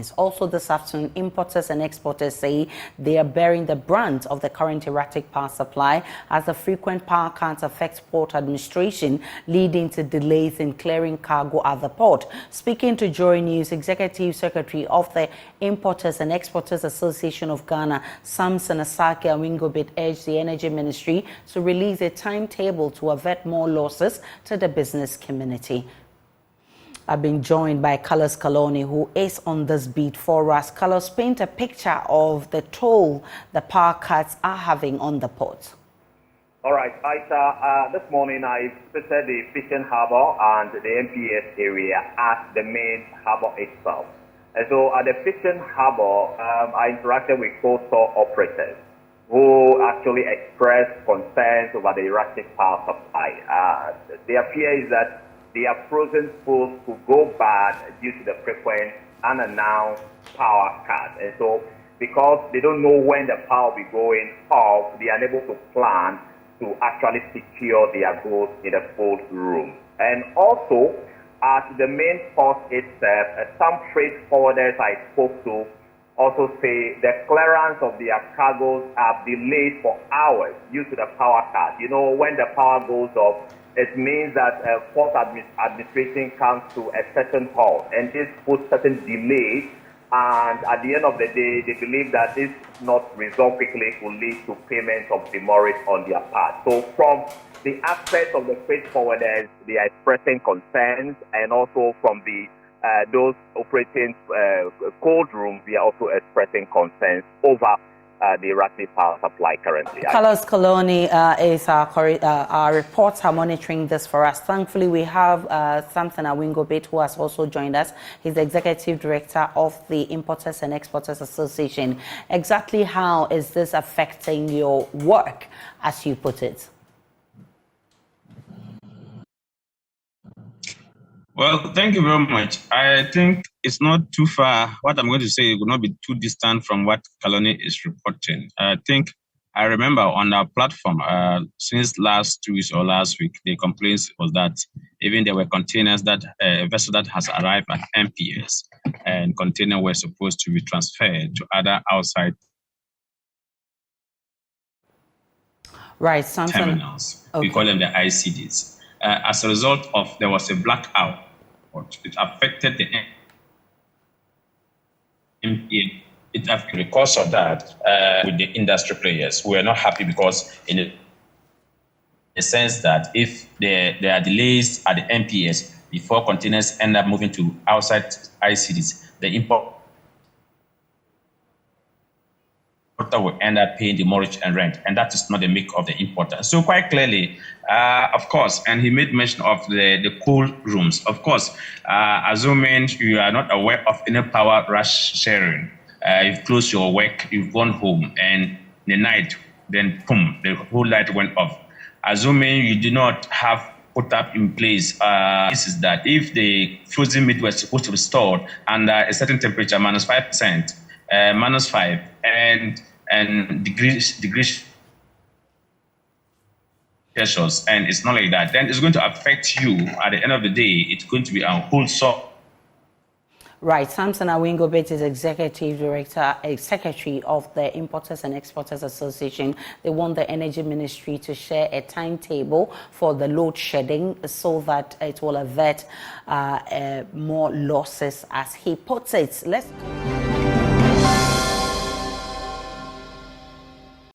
lines. Also this afternoon, importers and exporters say they are bearing the brunt of the current erratic power supply as the frequent power cuts affect port administration, leading to delays in clearing cargo at the port. Speaking to Joy News, Executive Secretary of the Importers and Exporters Association of Ghana, Samson Asake Awingobit, urged the Energy Ministry to release a timetable to avert more losses to the business community. I've been joined by Carlos Kaloni, who is on this beat for us. Carlos, paint a picture of the toll the power cuts are having on the port. All right, Aisha, this morning I visited the fishing harbour and the MPS area at the main harbour itself. And so at the fishing harbour, I interacted with coastal operators who actually expressed concerns over the erratic power supply. Their fear is that their frozen pools could go bad due to the frequent unannounced power cuts. And so because they don't know when the power will be going off, they are unable to plan to actually secure their goods in the cold room. And also, at the main port itself, some freight forwarders I spoke to also say the clearance of their cargoes are delayed for hours due to the power cut. You know, when the power goes off, it means that port administration comes to a certain halt, and this puts certain delays. And at the end of the day, they believe that this not resolved quickly will lead to payments of demurrage on their part. So from the aspect of the freight forwarders, they are expressing concerns, and also from the those operating cold rooms, they are also expressing concerns over the erratic power supply currently. Carlos Kaloni is our reports are monitoring this for us. Thankfully, we have Samson Awingobit, who has also joined us. He's the Executive Director of the Importers and Exporters Association. Exactly how is this affecting your work, as you put it? Well, thank you very much. I think it's not too far. What I'm going to say will not be too distant from what Kaloni is reporting. I think I remember on our platform since last 2 weeks or last week, the complaints was that even there were containers that a vessel that has arrived at MPS and containers were supposed to be transferred to other outside terminals. Okay. We call them the ICDs. As a result of, there was a blackout. It affected the MPA. Because of that, with the industry players, we are not happy because in the sense that if there are delays at the MPS before containers end up moving to outside ICDs, the importer will end up paying the mortgage and rent, and that is not the make of the importer. So quite clearly, of course, and he made mention of the cool rooms. Of course, assuming you are not aware of any power rush sharing, you've closed your work, you've gone home, and the night, then boom, the whole light went off. Assuming you do not have put up in place, this is that if the frozen meat was supposed to be stored under a certain temperature, -5%, -5, and degrees Celsius, and it's not like that, then it's going to affect you. At the end of the day, it's going to be unwholesome. Right, Samson Awingobit is Executive Director, Secretary of the Importers and Exporters Association. They want the Energy Ministry to share a timetable for the load shedding so that it will avert more losses, as he puts it. Let's